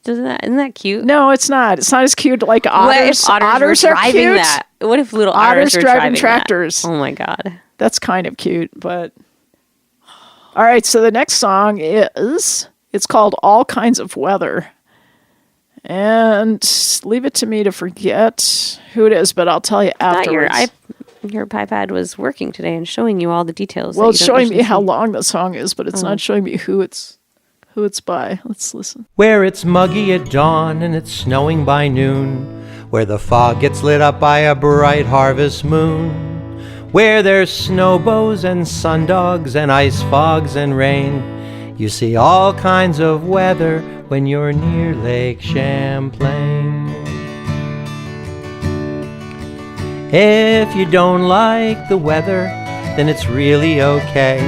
Isn't that cute? No, it's not. It's not as cute like What otters. if otters were are driving cute. that? What if little Otters otters were driving driving tractors. That? Oh my god. That's kind of cute, but... All right, so the next song is... It's called All Kinds of Weather. And leave it to me to forget who it is, but I'll tell you Thought afterwards. your iPad was working today and showing you all the details. Well, that it's you don't showing me usually how see. long the song is, but it's not showing me who it's by. Let's listen. Where it's muggy at dawn and it's snowing by noon, where the fog gets lit up by a bright harvest moon, where there's snowbows and sundogs and ice fogs and rain. You see all kinds of weather when you're near Lake Champlain. If you don't like the weather, then it's really okay,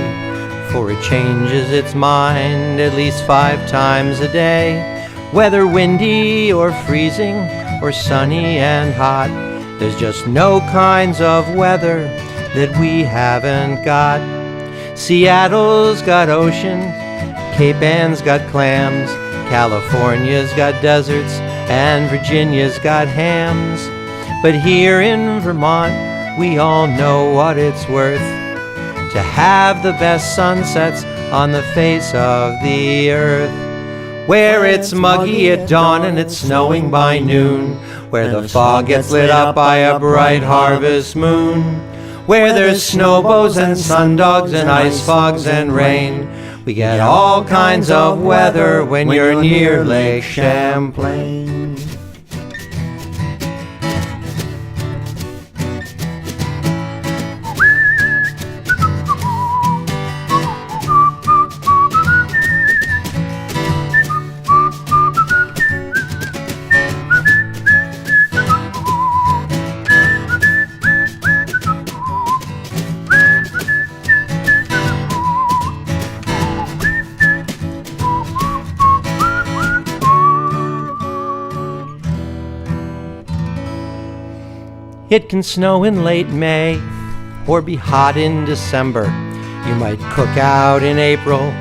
for it changes its mind at least 5 times a day. Whether windy or freezing or sunny and hot, there's just no kinds of weather that we haven't got. Seattle's got oceans, Cape Ann's got clams, California's got deserts, and Virginia's got hams. But here in Vermont, we all know what it's worth to have the best sunsets on the face of the earth. Where it's muggy at dawn and it's snowing by noon, where the fog gets lit up by a bright harvest moon, where there's snowbows and sundogs and ice fogs and rain. We get all kinds of weather when you're near Lake Champlain. It can snow in late May or be hot in December. You might cook out in April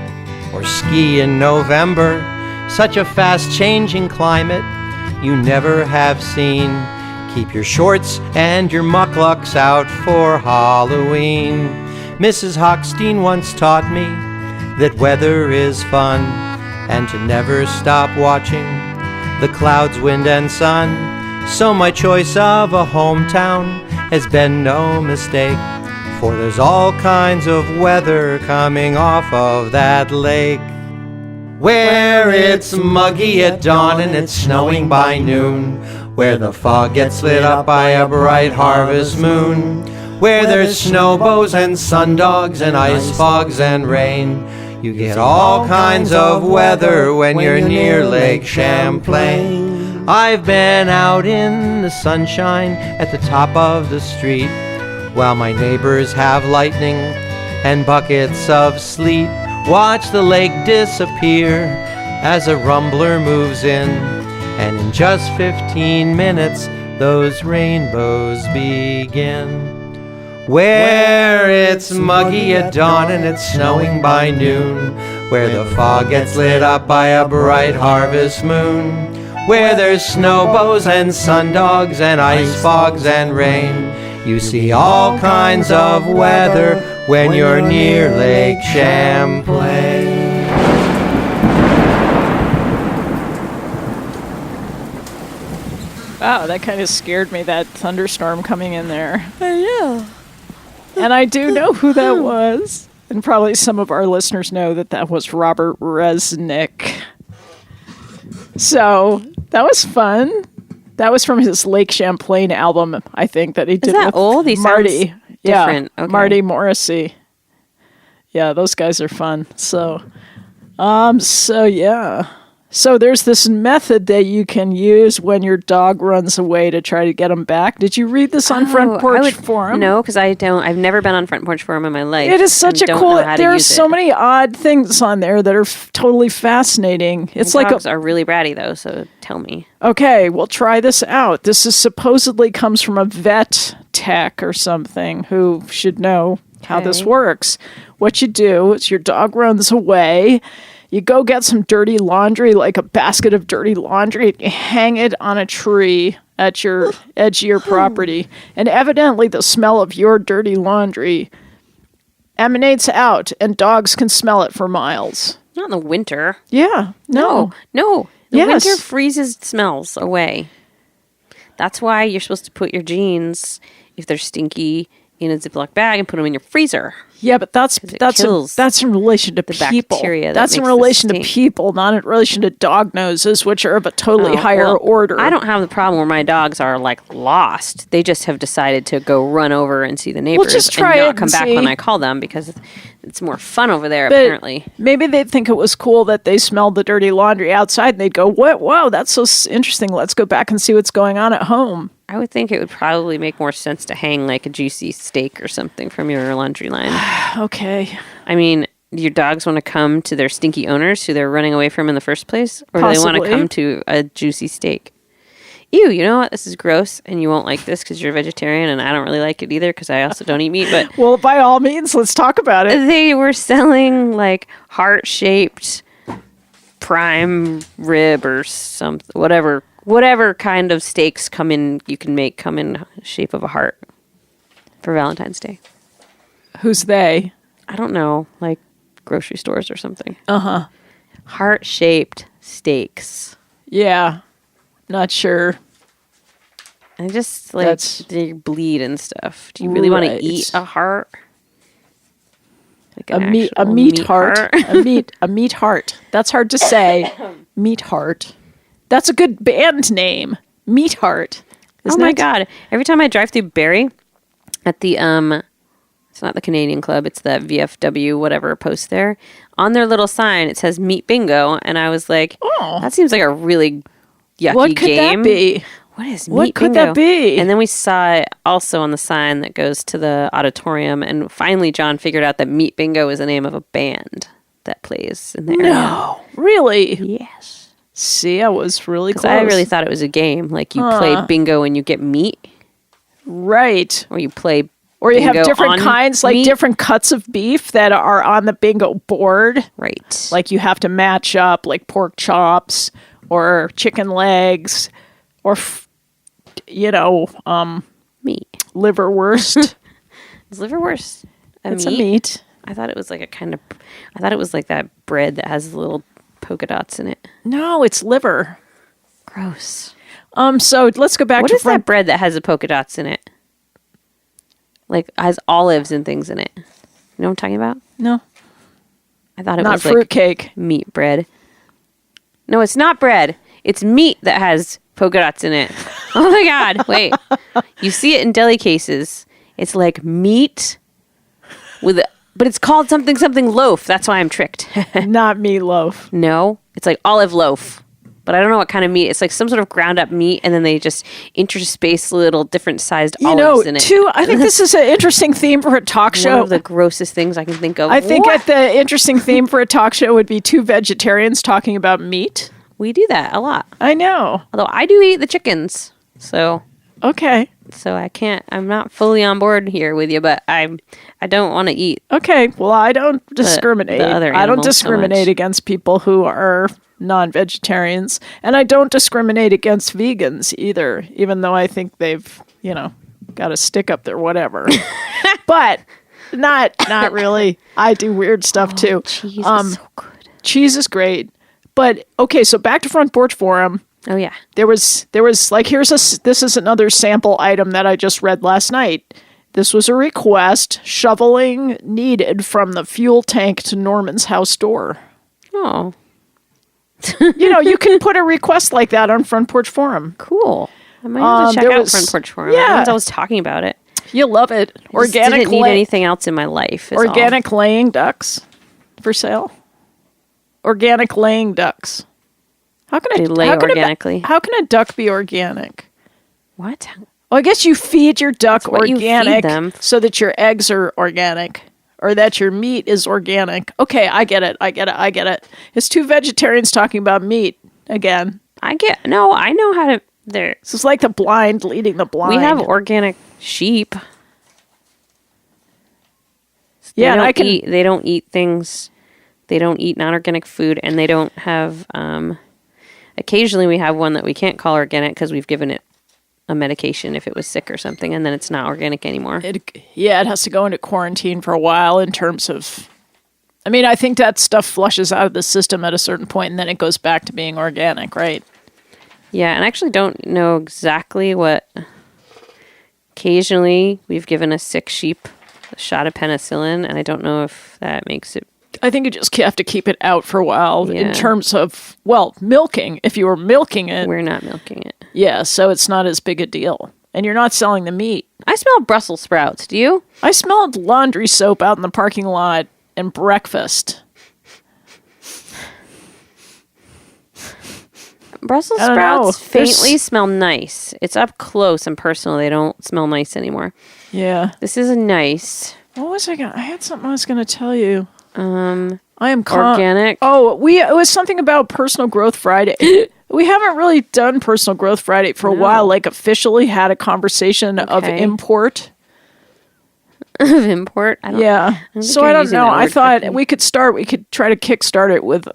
or ski in November. Such a fast-changing climate you never have seen. Keep your shorts and your mucklucks out for Halloween. Mrs. Hochstein once taught me that weather is fun and to never stop watching the clouds, wind, and sun. So my choice of a hometown has been no mistake, for there's all kinds of weather coming off of that lake. Where it's muggy at dawn and it's snowing by noon, where the fog gets lit up by a bright harvest moon, where there's snowbows and sundogs and ice fogs and rain. You get all kinds of weather when you're near Lake Champlain. I've been out in the sunshine at the top of the street, while my neighbors have lightning and buckets of sleet. Watch the lake disappear as a rumbler moves in, and in just 15 minutes those rainbows begin. Where it's muggy at dawn and it's snowing by noon, where the fog gets lit up by a bright harvest moon, where there's snowbows and sundogs and ice fogs and rain. You see all kinds of weather when you're near Lake Champlain. Wow, that kind of scared me, that thunderstorm coming in there. I know. And I do know who that was. And probably some of our listeners know that that was Robert Resnick. So that was fun. That was from his Lake Champlain album, I think, that he did that with old? He Marty. sounds different. Yeah, Okay. Marty Morrissey. Yeah, those guys are fun. So yeah. So there's this method that you can use when your dog runs away to try to get them back. Did you read this on Front Porch Forum? No, because I don't. I've never been on Front Porch Forum in my life. It is such a and don't cool. know how to There are use so it. many odd things on there that are totally fascinating. It's My like dogs are really bratty though, so tell me. okay, well, try this out. This is supposedly comes from a vet tech or something who should know how this Okay. works. What you do is your dog runs away. You go get some dirty laundry, like a basket of dirty laundry, and you hang it on a tree at your edge of your property. And evidently the smell of your dirty laundry emanates out, and dogs can smell it for miles. Not in the winter. Yeah. No. No. The Yes. winter freezes smells away. That's why you're supposed to put your jeans, if they're stinky, in a Ziploc bag and put them in your freezer. Yeah, but that's it kills in relation to the people. bacteria that That's in makes the relation to stink. people, not in relation to dog noses, which are of a totally Oh, higher well, order. I don't have the problem where my dogs are like lost. They just have decided to go run over and see the neighbors just try and it not and come back see. when I call them because it's more fun over there But apparently. maybe they'd think it was cool that they smelled the dirty laundry outside, and they'd go, "What? Wow, that's so interesting. Let's go back and see what's going on at home." I would think it would probably make more sense to hang like a juicy steak or something from your laundry line. Okay. I mean, do your dogs want to come to their stinky owners who they're running away from in the first place? Or do they want to Possibly. come to a juicy steak? Ew, you know what? This is gross, and you won't like this because you're a vegetarian, and I don't really like it either because I also don't eat meat. But Well, by all means, let's talk about it. they were selling like heart-shaped prime rib or something, whatever kind of steaks come in shape of a heart for Valentine's Day. Who's they? I don't know, like grocery stores or something. Heart-shaped steaks. Yeah. Not sure. I just like That's- they bleed and stuff. Do you really want to Right. eat a heart? Like A an meat actual heart. a meat heart. That's hard to say. Meat heart. That's a good band name. Meat heart. Oh Isn't my it? god! Every time I drive through Barrie, at the it's not the Canadian Club, it's the VFW whatever post there. On their little sign, it says Meat Bingo, and I was like, Oh. that seems like a really yucky What could game. that be? What is What Meat could Bingo? that be? And then we saw it also on the sign that goes to the auditorium, and finally John figured out that Meat Bingo is the name of a band that plays in the area. No. Really? Yes. See, I was really Because close. I really thought it was a game. Like you play bingo and you get meat, Right. or you play Or you have bingo different on kinds, like meat. different cuts of beef that are on the bingo board. Right. Like you have to match up, like pork chops or chicken legs or, meat. liverwurst. Is liverwurst a It's meat? a meat. I thought it was like I thought it was like that bread that has little polka dots in it. No, it's liver. Gross. So let's go back What to is that bread that has the polka dots in it? Like has olives and things in it. You know what I'm talking about? No, I thought it not was like fruitcake. meat bread. No, it's not bread. It's meat that has polka dots in it. Oh my god! Wait, you see it in deli cases. It's like meat but it's called something loaf. That's why I'm tricked. Not meatloaf. No, it's like olive loaf. But I don't know what kind of meat. It's like some sort of ground up meat, and then they just interspace little different sized olives in it. I think this is an interesting theme for a talk One show. of the grossest things I can think of. I think What? the interesting theme for a talk show would be two vegetarians talking about meat. We do that a lot. I know. Although I do eat the chickens. So Okay. So I'm not fully on board here with you, but I don't want to eat. Okay, well, I don't discriminate. the other I don't animals so discriminate much. against people who are non-vegetarians, and I don't discriminate against vegans either, even though I think they've, got a stick up there, whatever. But not really. I do weird stuff too. Cheese is so good. Cheese is great. But okay, so back to Front Porch Forum. Oh yeah. There was like, this is another sample item that I just read last night. This was a request, shoveling needed from the fuel tank to Norman's house door. Oh. You can put a request like that on Front Porch Forum. Cool. I might have to check out Front Porch Forum. Yeah. Everyone's always talking about it. You'll love it. I just didn't need anything else in my life. Organic laying ducks for sale. Organic laying ducks. How can They lay organically. How can a duck be organic? What? Well, I guess you feed your duck That's what you feed organic them. so that your eggs are organic or that your meat is organic. Okay, I get it. It's two vegetarians talking about meat again. I know how to. This is like the blind leading the blind. We have organic sheep. Yeah, They don't eat things. They don't eat non-organic food, and they don't have. Occasionally, we have one that we can't call organic because we've given it a medication if it was sick or something, and then it's not organic anymore. It has to go into quarantine for a while in terms of. I mean, I think that stuff flushes out of the system at a certain point, and then it goes back to being organic, right? Yeah, and I actually don't know exactly what. Occasionally, we've given a sick sheep a shot of penicillin, and I don't know if that makes it. I think you just have to keep it out for a while Yeah. in terms of, milking. If you were milking it. We're not milking it. Yeah, so it's not as big a deal. And you're not selling the meat. I smell Brussels sprouts. Do you? I smelled laundry soap out in the parking lot and breakfast. Brussels I don't know. sprouts faintly smell nice. It's up close and personal. They don't smell nice anymore. Yeah. This is a nice. What was I going to... I had something I was going to tell you. I am organic. Oh, it was something about Personal Growth Friday. We haven't really done Personal Growth Friday for a while, like officially had a conversation of import. Of import? I don't So I don't know. I thought we could try to kickstart it with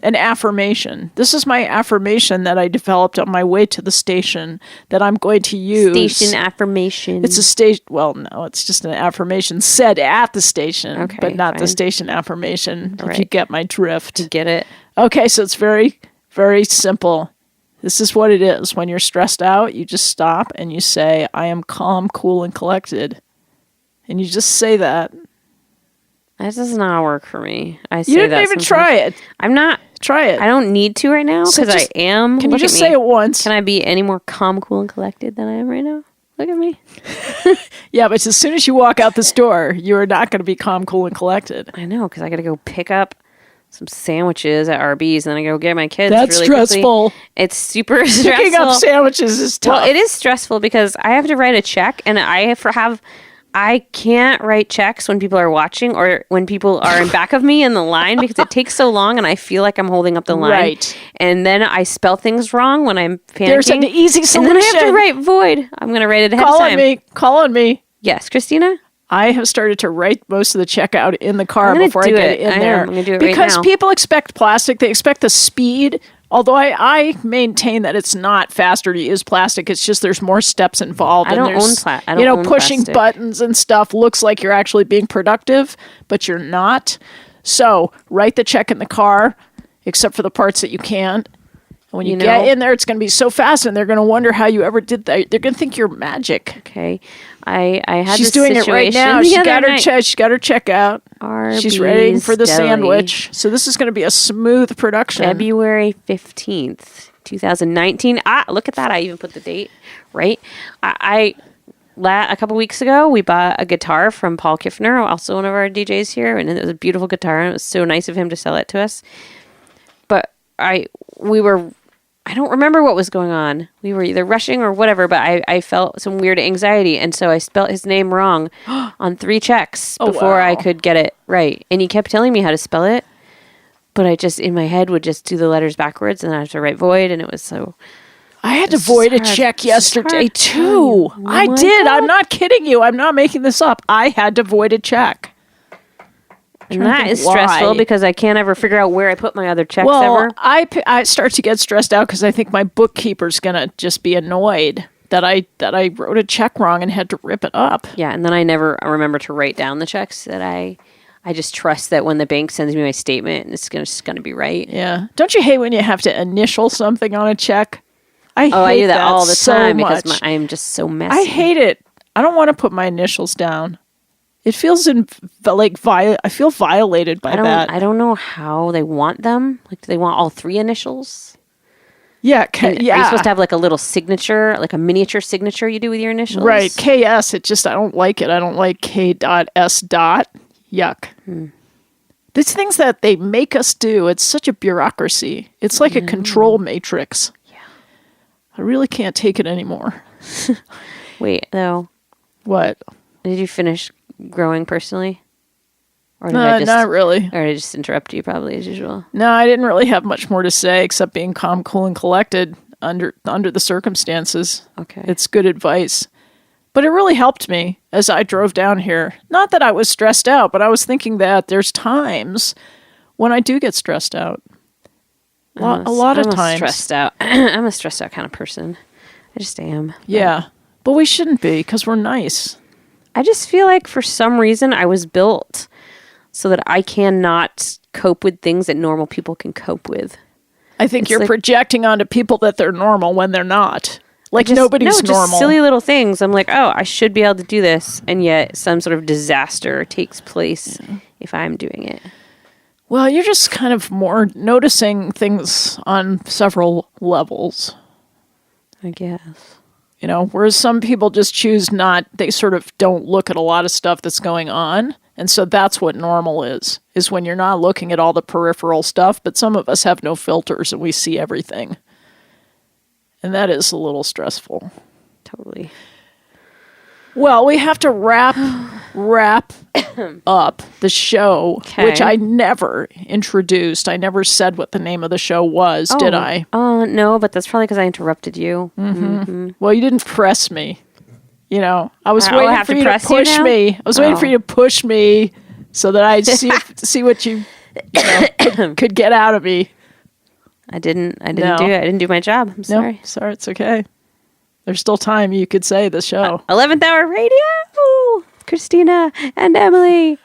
an affirmation. This is my affirmation that I developed on my way to the station that I'm going to use. Station affirmation. It's a station. Well, no, it's just an affirmation said at the station, but not the station affirmation. If you get my drift. Get it. Okay, so it's very, very simple. This is what it is. When you're stressed out, you just stop and you say, I am calm, cool, and collected. And you just say that. That does not work for me. You didn't even try it. I'm not. Try it. I don't need to right now because I am. Can you just say it once? Can I be any more calm, cool, and collected than I am right now? Look at me. Yeah, but as soon as you walk out this door, you are not going to be calm, cool, and collected. I know, because I got to go pick up some sandwiches at RB's, and then I go get my kids. That's really stressful. Quickly. It's super stressful. Picking up sandwiches is tough. Well, it is stressful because I have to write a check, and I can't write checks when people are watching or when people are in back of me in the line because it takes so long, and I feel like I'm holding up the line. Right. And then I spell things wrong when I'm panicking. There's an easy solution. And then I have to write void. I'm going to write it ahead of time. Call on me. Yes, Kristina? I have started to write most of the checkout in the car before I get in there. I'm going to do it because right now. people expect plastic. They expect the speed. Although I maintain that it's not faster to use plastic. It's just there's more steps involved. I don't own plastic. Pushing buttons and stuff looks like you're actually being productive, but you're not. So write the check in the car, except for the parts that you can't. When you get in there, it's going to be so fast, and they're going to wonder how you ever did that. They're going to think you're magic. Okay. I had She's this doing it right now. She got her check out. She's ready for the sandwich. So this is going to be a smooth production. February 15th, 2019. Look at that. I even put the date, right? A couple weeks ago, we bought a guitar from Paul Kiffner, also one of our DJs here, and it was a beautiful guitar, and it was so nice of him to sell it to us. But I don't remember what was going on. We were either rushing or whatever, but I felt some weird anxiety, and so I spelt his name wrong on 3 checks before I could get it right. And he kept telling me how to spell it, but I just, in my head, would just do the letters backwards, and then I have to write void, and it was so... I had to void a check yesterday too. Oh I my did. God. I'm not kidding you. I'm not making this up. I had to void a check. And that is stressful because I can't ever figure out where I put my other checks ever. I start to get stressed out because I think my bookkeeper's gonna just be annoyed that I wrote a check wrong and had to rip it up. Yeah, and then I never remember to write down the checks that I just trust that when the bank sends me my statement, it's just going to be right. Yeah. Don't you hate when you have to initial something on a check? I do that all the time much. because I am just so messy. I hate it. I don't want to put my initials down. It feels I feel violated by that. I don't know how they want them. Like, do they want all 3 initials? Yeah, Are you supposed to have like a little signature, like a miniature signature you do with your initials? Right. KS. I don't like it. I don't like K.S. Yuck. These things that they make us do, it's such a bureaucracy. It's like a control matrix. Yeah. I really can't take it anymore. Wait, though. What? Did you finish growing personally? Or did No, not really. Or did I just interrupt you probably as usual? No, I didn't really have much more to say except being calm, cool, and collected under the circumstances. Okay. It's good advice. But it really helped me as I drove down here. Not that I was stressed out, but I was thinking that there's times when I do get stressed out. A lot of times. Stressed out. I'm a stressed out kind of person. I just am. Yeah. But we shouldn't be because we're nice. I just feel like for some reason I was built so that I cannot cope with things that normal people can cope with. I think you're projecting onto people that they're normal when they're not. Like nobody's normal. Just silly little things. I'm like, oh, I should be able to do this, and yet some sort of disaster takes place if I'm doing it. Well, you're just kind of more noticing things on several levels. I guess. You know, whereas some people just choose not, they sort of don't look at a lot of stuff that's going on. And so that's what normal is when you're not looking at all the peripheral stuff, but some of us have no filters and we see everything. And that is a little stressful. Totally. Well, we have to wrap up the show, which I never introduced. I never said what the name of the show was, did I? No, but that's probably because I interrupted you. Well, you didn't press me. You know, I was waiting for you to push me. I was waiting for you to push me so that I'd see what you could get out of me. I didn't do it. I didn't do my job. I'm sorry. No, sorry, it's okay. There's still time you could say the show. 11th Hour Radio! Kristina and Emily.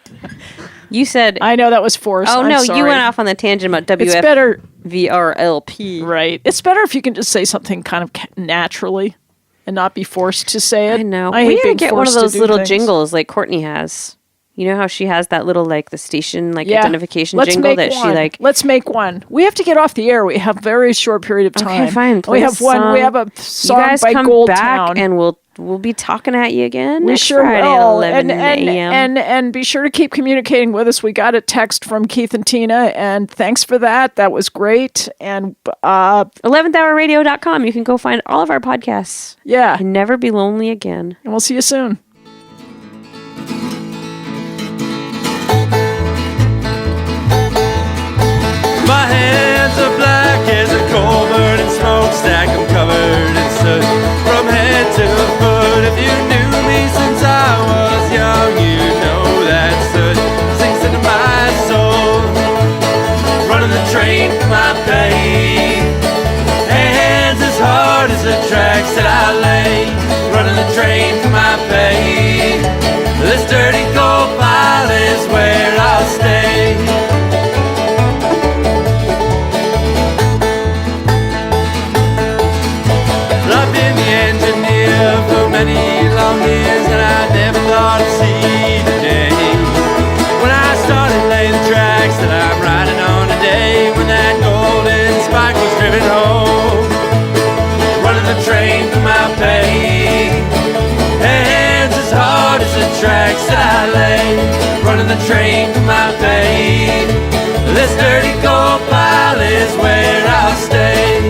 You said... I know that was forced. Oh, I'm no, sorry. you went off on the tangent about It's better... VRLP. Right. It's better if you can just say something kind of naturally and not be forced to say it. I know. I hate we gotta being get one of forced to those do little things. jingles like Courtney has. You know how she has that little, like, the station, identification Let's jingle make that one. she, like... Let's make one. We have to get off the air. We have a very short period of time. Okay, fine. We have one. We have a song you guys by come Gold back Town. and we'll be talking at you again We next sure Friday will. at 11 a.m. And be sure to keep communicating with us. We got a text from Keith and Tina, and thanks for that. That was great. And 11thhourradio.com. You can go find all of our podcasts. yeah, And never be lonely again. and we'll see you soon. My hands are black as a coal-burning smokestack. I'm covered in soot from head to foot. If you knew me since I was young, you know that soot sinks into my soul. Running the train for my pain. Hands as hard as the tracks that I lay. Running the train for my pain. This dirty coal pile is where I'll stay. I've been the engineer for many long years, and I never thought I'd see the day when I started laying the tracks that I'm riding on today. When that golden spike was driven home, running the train for my pay. Hands as hard as the tracks that I lay, running the train for my pay. This dirty coal pile is where I'll stay.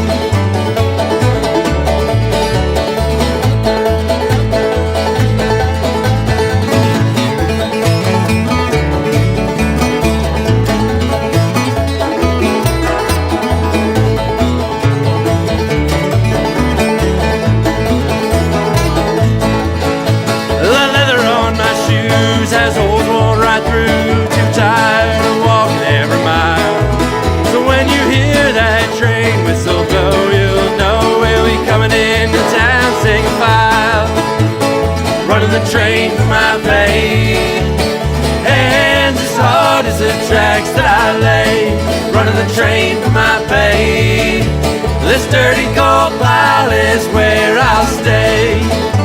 out is the tracks that I lay, running the train for my pay. This dirty coal pile is where I'll stay.